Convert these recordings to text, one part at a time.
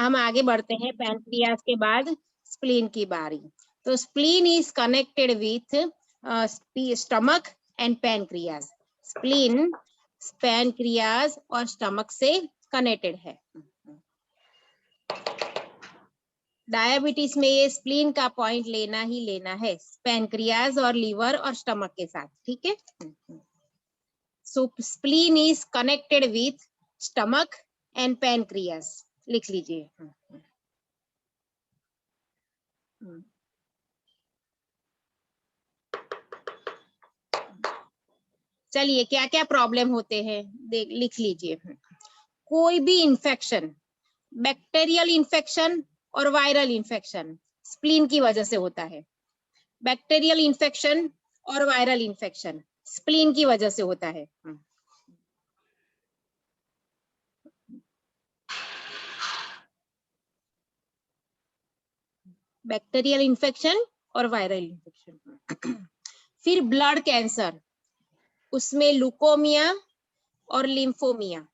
हम आगे बढ़ते हैं। पैनक्रियाज के बाद स्प्लीन की बारी। तो spleen is connected with stomach and pancreas. Spleen pancreas और स्टमक से कनेक्टेड है। डायबिटीज में ये स्प्लीन का पॉइंट लेना ही लेना है, पैनक्रियाज और लीवर और स्टमक के साथ, ठीक है। So spleen is connected with stomach and pancreas, लिख लीजिए। चलिए क्या क्या प्रॉब्लम होते हैं देख लिख लीजिए। कोई भी इंफेक्शन, बैक्टीरियल इंफेक्शन और वायरल इंफेक्शन स्प्लीन की वजह से होता है। बैक्टीरियल इंफेक्शन और वायरल इंफेक्शन स्प्लीन की वजह से होता है। बैक्टीरियल इंफेक्शन और वायरल इंफेक्शन। फिर ब्लड कैंसर, उसमें ल्यूकोमिया और लिम्फोमिया।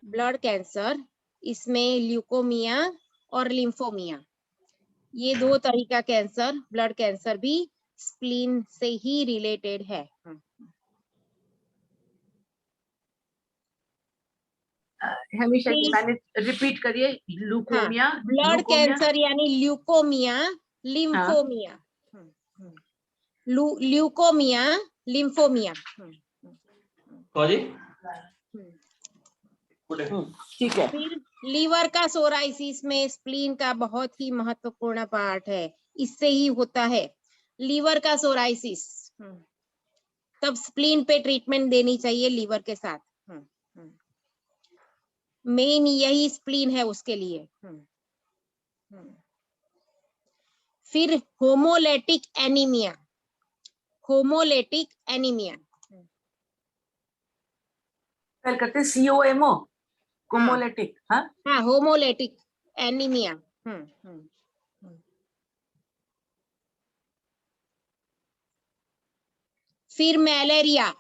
ब्लड कैंसर, इसमें ल्यूकोमिया और लिम्फोमिया, ये दो तरह का कैंसर, ब्लड कैंसर भी स्प्लीन से ही रिलेटेड है। हमेशा जी मैंने रिपीट करिए, ल्यूकोमिया, ब्लड कैंसर यानी ल्यूकोमिया, लिम्फोमिया। ल्यूकोमिया, लिम्फोमिया। ठीक है। फिर लीवर का सोराइसिस में स्प्लीन का बहुत ही महत्वपूर्ण पार्ट है, इससे ही होता है लीवर का सोराइसिस। तब स्प्लीन पे ट्रीटमेंट देनी चाहिए लीवर के साथ। मेन यही स्प्लीन है उसके लिए। फिर होमोलेटिक एनीमिया, होमोलेटिक एनीमिया करते COMO, होमोलेटिक। हाँ, होमोलेटिक एनीमिया। फिर मलेरिया,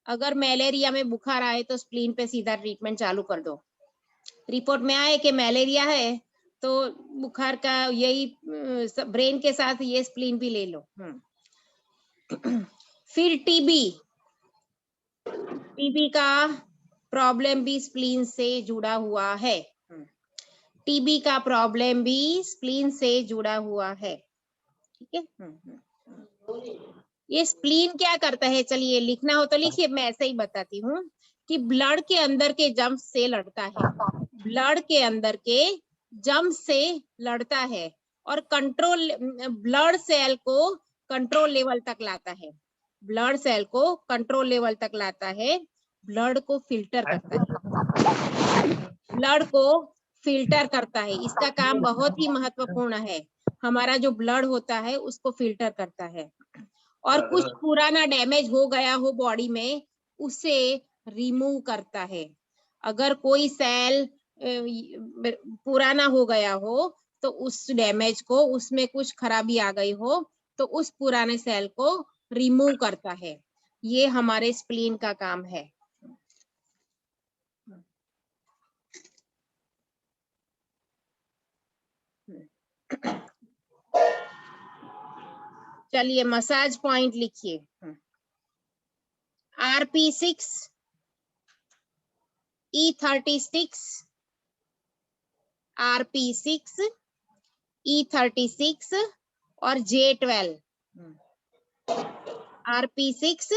अगर मलेरिया में बुखार आए तो स्प्लीन पे सीधा ट्रीटमेंट चालू कर दो। रिपोर्ट में आए कि मलेरिया है तो बुखार का यही ब्रेन के साथ ये स्प्लीन भी ले लो। फिर टीबी, टीबी का प्रॉब्लम भी स्प्लीन से जुड़ा हुआ है। टीबी का प्रॉब्लम भी स्प्लीन से जुड़ा हुआ है, ठीक है। ये स्प्लीन क्या करता है, चलिए लिखना हो तो लिखिए, मैं ऐसे ही बताती हूँ कि ब्लड के अंदर के जम्स से लड़ता है, ब्लड के अंदर के जम्स से लड़ता है और कंट्रोल, ब्लड सेल को कंट्रोल लेवल तक लाता है, ब्लड सेल को कंट्रोल लेवल तक लाता है, ब्लड को फिल्टर करता है, ब्लड को फिल्टर करता है। इसका काम बहुत ही महत्वपूर्ण है। हमारा जो ब्लड होता है उसको फिल्टर करता है और कुछ पुराना डैमेज हो गया हो बॉडी में उसे रिमूव करता है। अगर कोई सेल पुराना हो गया हो तो उस डैमेज को, उसमें कुछ खराबी आ गई हो तो उस पुराने सेल को रिमूव करता है। ये हमारे स्प्लीन का काम है। चलिए मसाज पॉइंट लिखिए। RP6, E36, RP6, E36 और J12। RP6,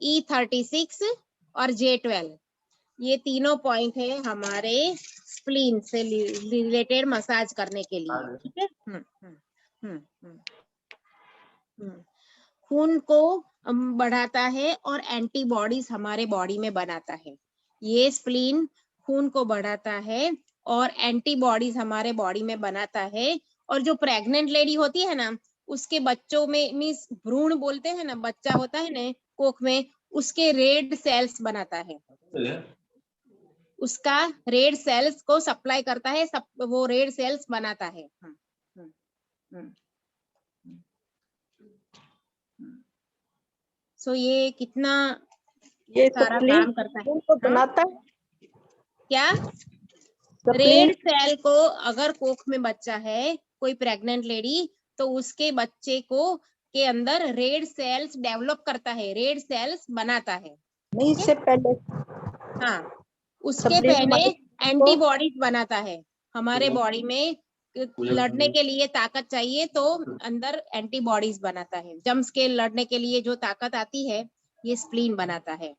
E36 और J12, ये तीनों पॉइंट है हमारे स्प्लीन से रिलेटेड मसाज करने के लिए, ठीक है। खून को बढ़ाता है और एंटीबॉडीज हमारे बॉडी में बनाता है। ये स्प्लीन खून को बढ़ाता है और एंटीबॉडीज हमारे बॉडी में बनाता है। और जो प्रेग्नेंट लेडी होती है ना, उसके बच्चों में मींस भ्रूण बोलते हैं ना, बच्चा होता है ना कोख में, उसके रेड सेल्स बनाता है, उसका रेड सेल्स को सप्लाई करता है, वो रेड सेल्स बनाता है। सो ये कितना ये सारा काम करता है। तो बनाता है क्या रेड सेल को, अगर कोख में बच्चा है, कोई प्रेग्नेंट लेडी, तो उसके बच्चे को के अंदर रेड सेल्स डेवलप करता है, रेड सेल्स बनाता है। नहीं, इससे पहले हाँ, उसके सप्लीन पहले हमारे को एंटीबॉडीज बनाता है। हमारे बॉडी में लड़ने के लिए ताकत चाहिए, तो अंदर एंटीबॉडीज बनाता है। जम्स के लड़ने के लिए जो ताकत आती है, ये स्प्लीन बनाता है।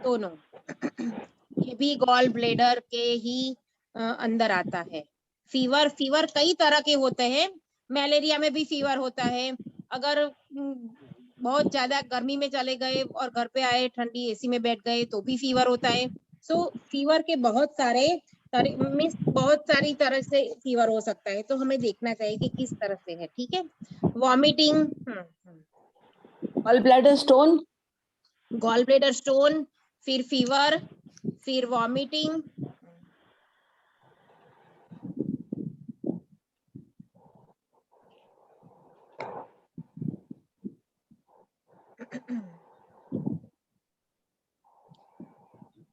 दोनों। ये भी गॉल ब्लेडर के ही अंदर आता है। फीवर, फीवर कई तरह के होते हैं। मलेरिया में भी फीवर होता है। अगर बहुत ज्यादा गर्मी में चले गए और घर पे आए, ठंडी एसी में बैठ गए तो भी फीवर होता है। सो फीवर के बहुत सारी तरह से फीवर हो सकता है, तो हमें देखना चाहिए कि किस तरह से है। ठीक है। Vomiting, gall bladder stone, gall bladder stone, फिर फीवर, फिर वॉमिटिंग।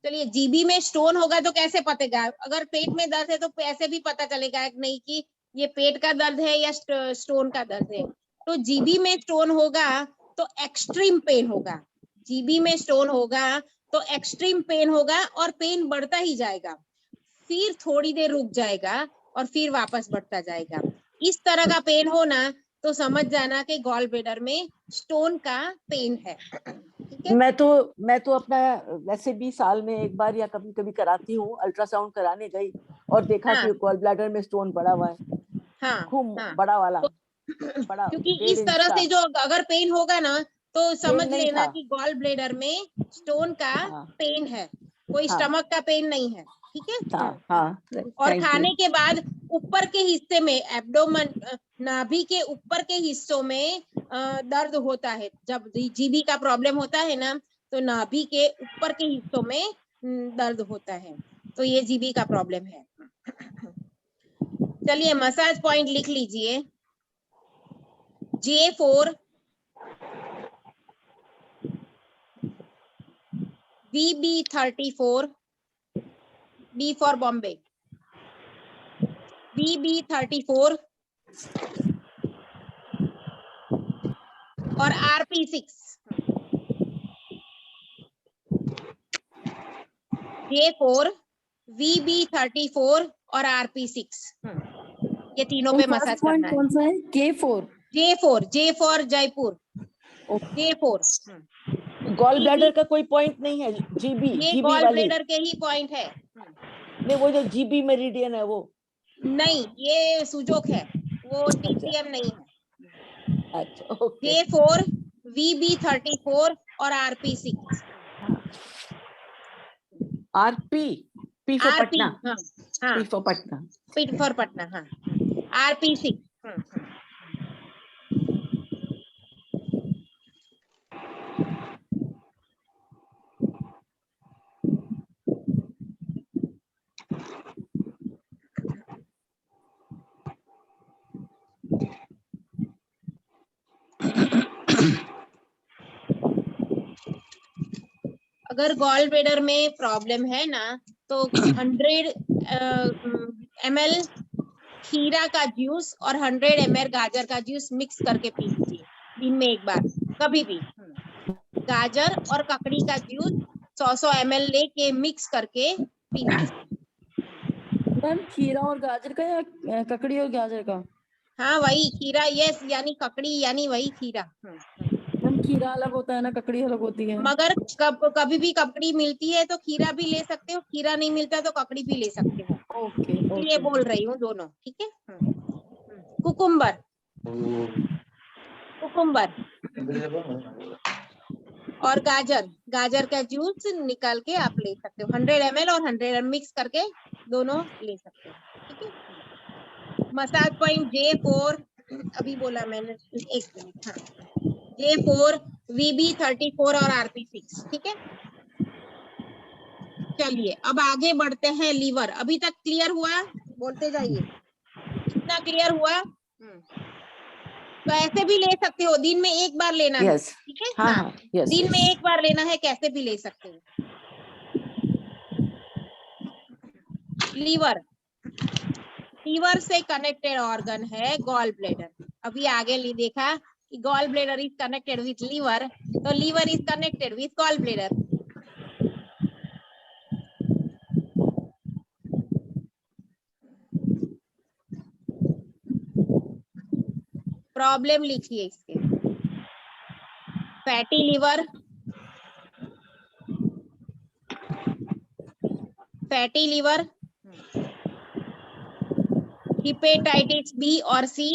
चलिए, जीबी में स्टोन होगा तो कैसे पतेगा? अगर पेट में दर्द है तो ऐसे भी पता चलेगा नहीं कि ये पेट का दर्द है या स्टोन का दर्द है। तो जीबी में स्टोन होगा तो एक्सट्रीम पेन होगा। जीबी में स्टोन होगा तो एक्सट्रीम पेन होगा और पेन बढ़ता ही जाएगा, फिर थोड़ी देर रुक जाएगा और फिर वापस बढ़ता जाएगा। इस तरह का पेन होना तो समझ जाना कि गॉल ब्लेडर में स्टोन का पेन है। ठीक है। मैं तो अपना वैसे भी साल में एक बार या कभी कभी कराती हूँ, अल्ट्रासाउंड कराने गई और देखा हाँ कि गॉल ब्लैडर में स्टोन पड़ा हुआ है, हाँ खूब हाँ। बड़ा वाला, तो बड़ा क्योंकि 1.5 इस इंच तरह का। से जो अगर पेन होगा ना तो समझ पेन नहीं लेना था। कि गॉल ब्लेडर में स्टोन का हाँ पेन है, कोई हाँ स्टमक का पेन नहीं है। ठीक है। हाँ हाँ, और थैंक यू। खाने के बाद ऊपर के हिस्से में, एब्डोमेन, नाभि के ऊपर के हिस्सों में दर्द होता है। जब जीबी का प्रॉब्लम होता है ना तो नाभि के ऊपर के हिस्सों में दर्द होता है, तो ये जीबी का प्रॉब्लम है। चलिए, मसाज पॉइंट लिख लीजिए। J4, VB34, B for Bombay, VB34 और RP6। J4, VB34 और RP6, ये तीनों पे मसाज करना है। कौन सा है? K4, J4 Jaipur, J4। Gall bladder का कोई पॉइंट नहीं है? जीबी, ये जीबी गॉल वाली ब्लेडर के ही पॉइंट है। नहीं, वो जो जीबी मेरिडियन है वो। नहीं, ये सुजोक है, वो TCM नहीं है। अच्छा, ओके। J4, VB34 और RP6। RP, P for RP, Patna, हाँ हाँ, P for Patna. Pit for Patna, हाँ। RP6। अगर गॉल ब्लेडर में प्रॉब्लम है ना तो 100 ml खीरा का जूस और 100 ml गाजर का जूस मिक्स करके पी लीजिए दिन में एक बार, कभी भी। गाजर और ककड़ी का जूस 100 ml लेके मिक्स करके पी लीजिए। मैम खीरा और गाजर का या ककड़ी और गाजर का? हाँ, वही खीरा, यस, यानी ककड़ी यानी वही खीरा। मैम खीरा अलग होता है ना, ककड़ी अलग होती है। मगर कभी भी ककड़ी मिलती है तो खीरा भी ले सकते हो, खीरा नहीं मिलता तो ककड़ी भी ले सकते हो, ओके इसलिए ओके। बोल रही हूँ दोनों। ठीक है। कुकुम्बर, कुकुम्बर और गाजर, गाजर का जूस निकाल के आप ले सकते हो, 100 ml और 100 ml मिक्स करके दोनों ले सकते हो। ठीक है। मसाज पॉइंट J4, अभी बोला मैंने, एक मिनट, हाँ। J4, VB34 और RP6। ठीक है। चलिए, अब आगे बढ़ते हैं। लीवर, अभी तक क्लियर हुआ? बोलते जाइए, कितना क्लियर हुआ? तो ऐसे भी ले सकते हो, दिन में एक बार लेना है। यस, ठीक है। हाँ हाँ, हाँ, यस दिन में यस। एक बार लेना है, कैसे भी ले सकते हो। लीवर, लीवर से कनेक्टेड ऑर्गन है गॉल ब्लेडर। अभी आगे देखा कि gall bladder is connected with liver, तो liver is connected with gall bladder. Problem लिखिए इसके। Fatty liver, fatty liver, hepatitis B और सी,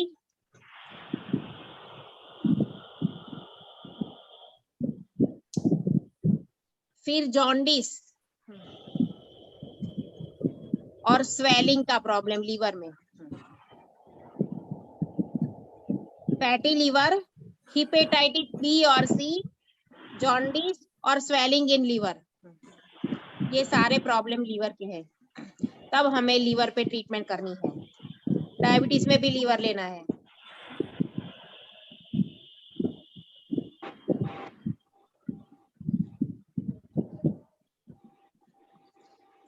फिर जॉन्डिस और स्वेलिंग का प्रॉब्लम लीवर में। फैटी लीवर, हिपेटाइटिस बी और सी, जॉन्डिस और स्वेलिंग इन लीवर, ये सारे प्रॉब्लम लीवर के हैं। तब हमें लीवर पे ट्रीटमेंट करनी है। डायबिटीज में भी लीवर लेना है।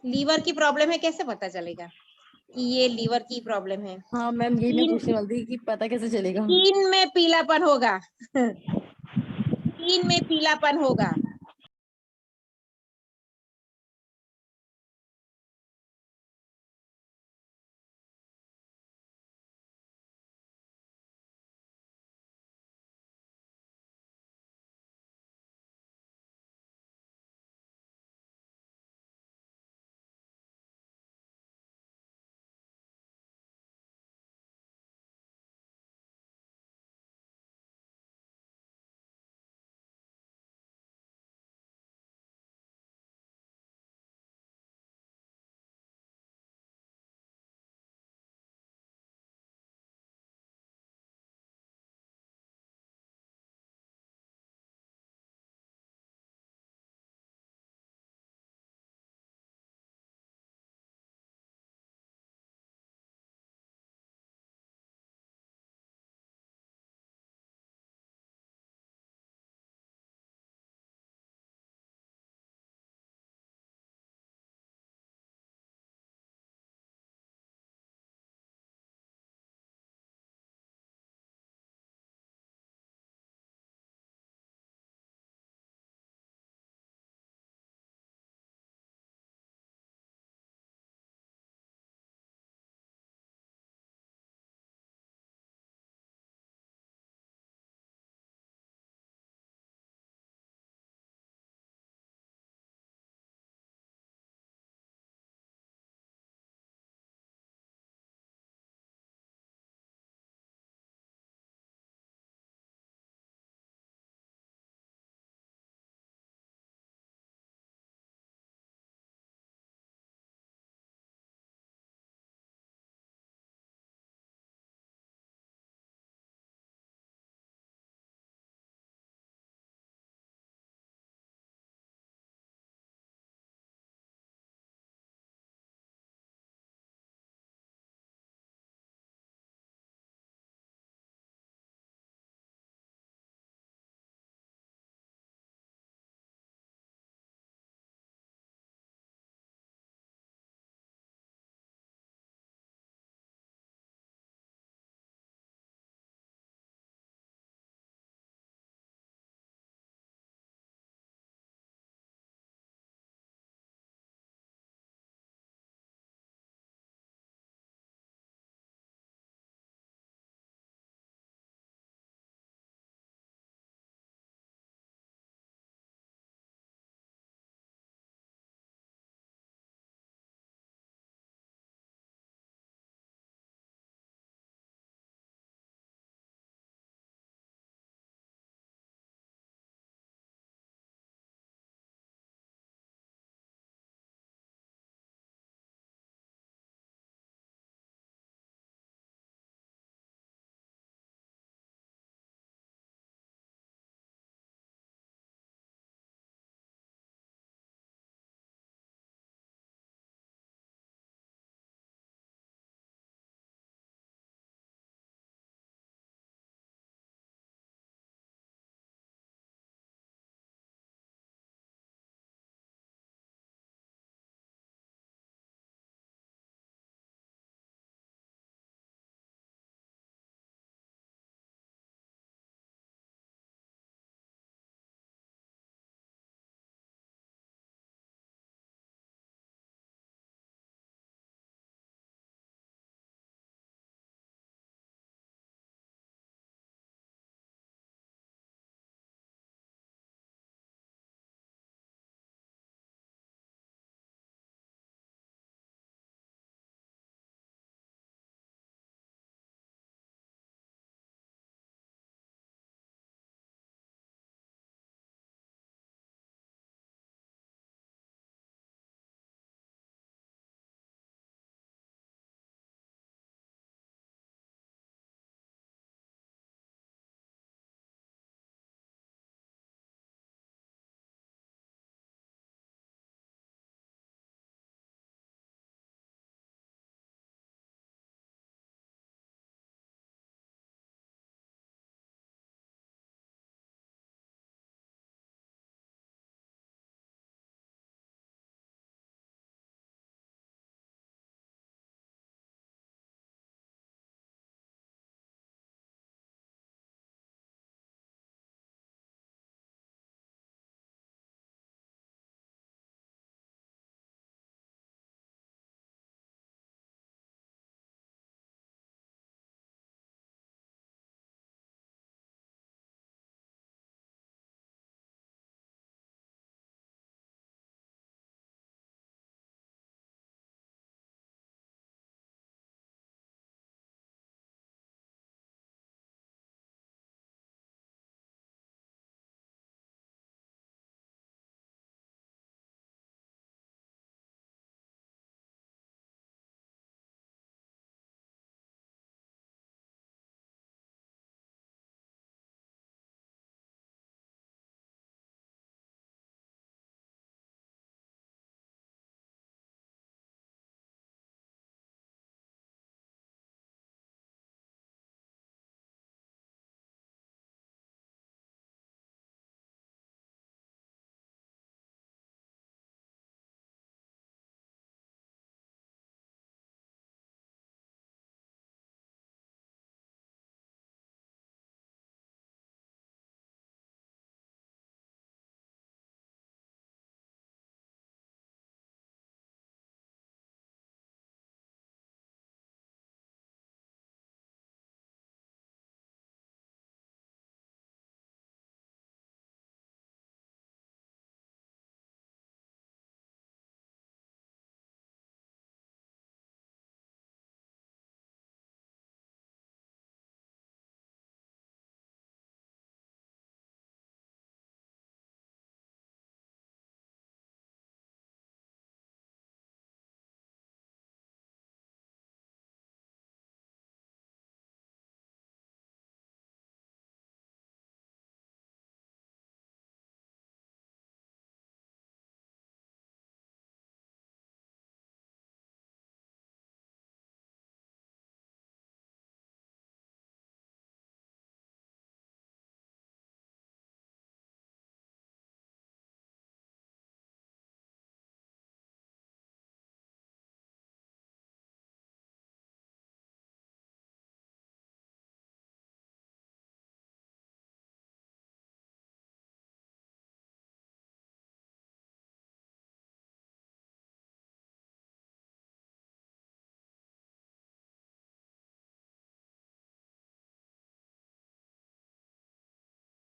लीवर की प्रॉब्लम है, कैसे पता चलेगा कि ये लीवर की प्रॉब्लम है? हाँ मैम, यही मैं स्किन पूछने वाली थी कि पता कैसे चलेगा। स्किन में पीलापन होगा स्किन में पीलापन होगा।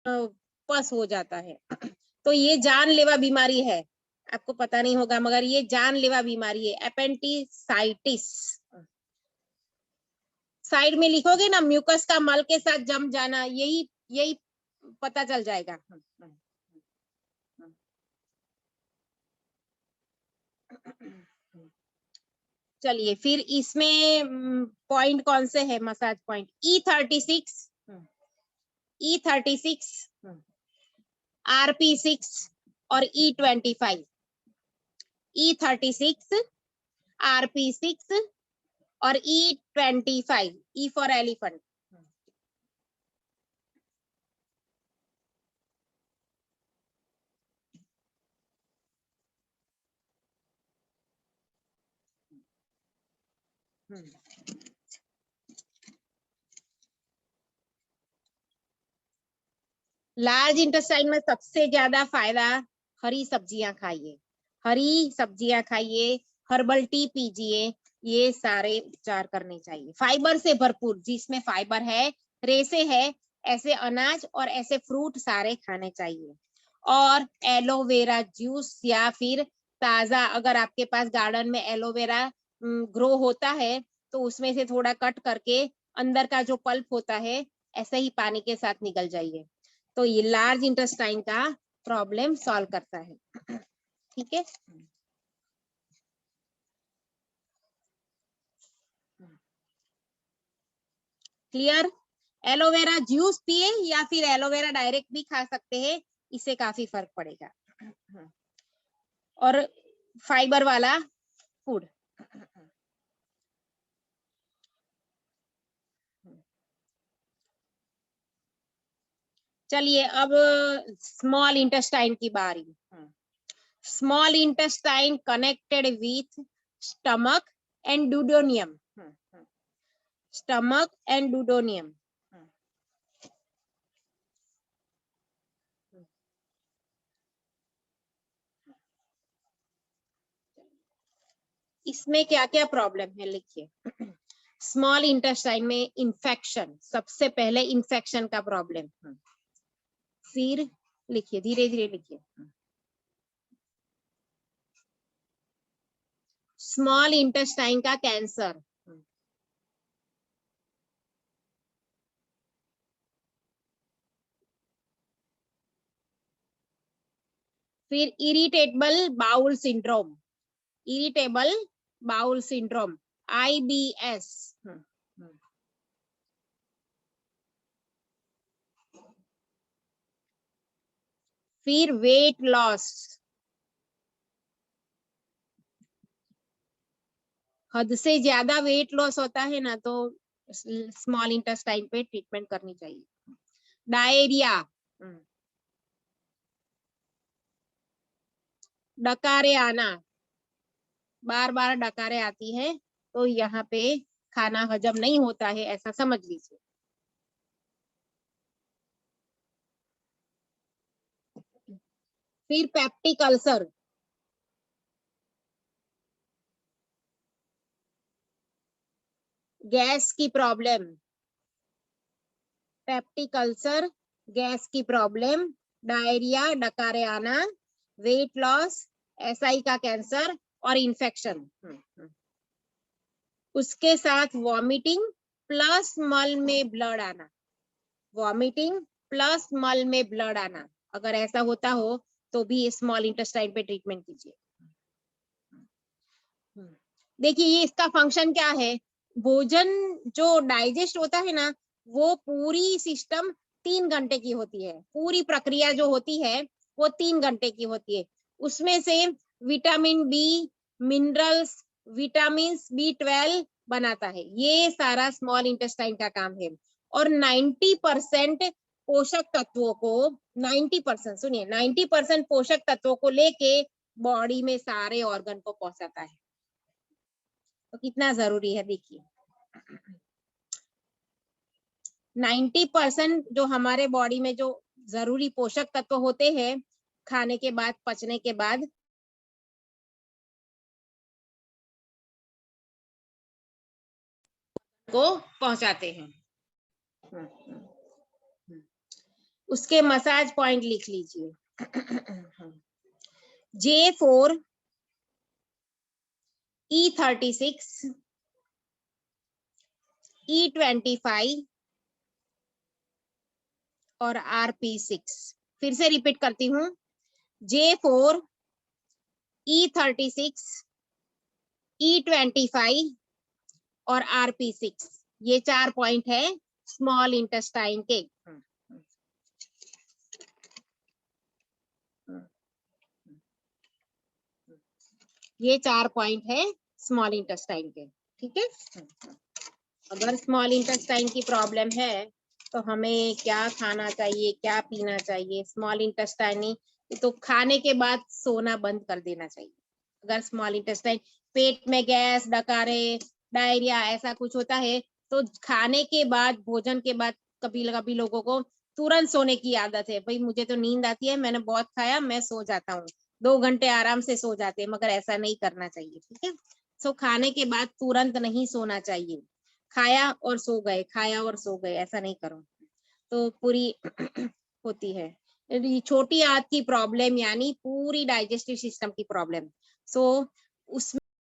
पस हो जाता है। तो ये जानलेवा बीमारी है, आपको पता नहीं होगा मगर ये जानलेवा बीमारी है, एपेंडिसाइटिस। साइड में लिखोगे ना, म्यूकस का मल के साथ जम जाना, यही यही पता चल जाएगा। चलिए फिर इसमें पॉइंट कौन से है, massage point E36, E36, RP6 और E25। E36, RP6 और E25, E for elephant. Large intestine में सबसे ज्यादा फायदा, हरी सब्जियां खाइए, हरी सब्जियां खाइए, हर्बल टी पीजिए, ये सारे उपचार करने चाहिए। फाइबर से भरपूर, जिसमें फाइबर है, रेसे है, ऐसे अनाज और ऐसे फ्रूट सारे खाने चाहिए। और एलोवेरा जूस या फिर ताजा, अगर आपके पास गार्डन में एलोवेरा ग्रो होता है तो उसमें से थोड़ा कट करके अंदर का जो पल्प होता है ऐसे ही पानी के साथ निकल जाइए, तो ये लार्ज इंटेस्टाइन का प्रॉब्लम सॉल्व करता है। ठीक है, क्लियर। एलोवेरा जूस पिए या फिर एलोवेरा डायरेक्ट भी खा सकते हैं, इससे काफी फर्क पड़ेगा। और फाइबर वाला फूड। चलिए अब स्मॉल इंटेस्टाइन की बारी। Small intestine connected with stomach and duodenum, stomach and duodenum. इसमें क्या क्या प्रॉब्लम है लिखिए। स्मॉल इंटेस्टाइन में इंफेक्शन, सबसे पहले इंफेक्शन का प्रॉब्लम। फिर लिखिए, धीरे धीरे लिखिए। स्मॉल इंटेस्टाइन का कैंसर, फिर irritable bowel syndrome, irritable bowel syndrome, IBS। फिर वेट लॉस, हद से ज्यादा वेट लॉस होता है ना तो स्मॉल इंटेस्टाइन पे ट्रीटमेंट करनी चाहिए। डायरिया, डकारे आना, बार बार डकारे आती है तो यहाँ पे खाना हजम नहीं होता है, ऐसा समझ लीजिए। फिर पेप्टिक अल्सर, गैस की प्रॉब्लम, पेप्टिक अल्सर, गैस की प्रॉब्लम, डायरिया, डकारे आना, वेट लॉस, SI का कैंसर और इन्फेक्शन। उसके साथ वॉमिटिंग प्लस मल में ब्लड आना, वॉमिटिंग प्लस मल में ब्लड आना, अगर ऐसा होता हो तो भी स्मॉल इंटेस्टाइन पे ट्रीटमेंट कीजिए। देखिए ये इसका फंक्शन क्या है, भोजन जो डाइजेस्ट होता है ना, वो पूरी सिस्टम 3 घंटे की होती है, पूरी प्रक्रिया जो होती है वो 3 घंटे की होती है। उसमें से vitamin B, minerals, vitamin B12 बनाता है, ये सारा स्मॉल इंटेस्टाइन का काम है। और 90% पोषक तत्वों को, 90%, सुनिए, 90% पोषक तत्वों को लेके बॉडी में सारे ऑर्गन को पहुंचाता है। तो कितना जरूरी है देखिए, 90% जो हमारे बॉडी में जो जरूरी पोषक तत्व होते हैं, खाने के बाद, पचने के बाद को पहुंचाते हैं। उसके मसाज पॉइंट लिख लीजिए। J4, E36, E25 और RP6। फिर से रिपीट करती हूँ, J4, E36, E25 और RP6, ये 4 पॉइंट है स्मॉल इंटेस्टाइन के। ये 4 पॉइंट है स्मॉल इंटेस्टाइन के, ठीक है। अगर स्मॉल इंटेस्टाइन की प्रॉब्लम है तो हमें क्या खाना चाहिए, क्या पीना चाहिए। स्मॉल इंटेस्टाइन तो खाने के बाद सोना बंद कर देना चाहिए। अगर स्मॉल इंटेस्टाइन पेट में गैस, डकारे, डायरिया ऐसा कुछ होता है तो खाने के बाद, भोजन के बाद कभी कभी लोगों को तुरंत सोने की आदत है। भाई मुझे तो नींद आती है, मैंने बहुत खाया, मैं सो जाता हूँ, 2 घंटे आराम से सो जाते हैं, मगर ऐसा नहीं करना चाहिए, ठीक है। सो खाने के बाद तुरंत नहीं सोना चाहिए। खाया और सो गए, खाया और सो गए, ऐसा नहीं करो तो पूरी होती है। छोटी आंत की प्रॉब्लम यानी पूरी डाइजेस्टिव सिस्टम की प्रॉब्लम। सो उसमें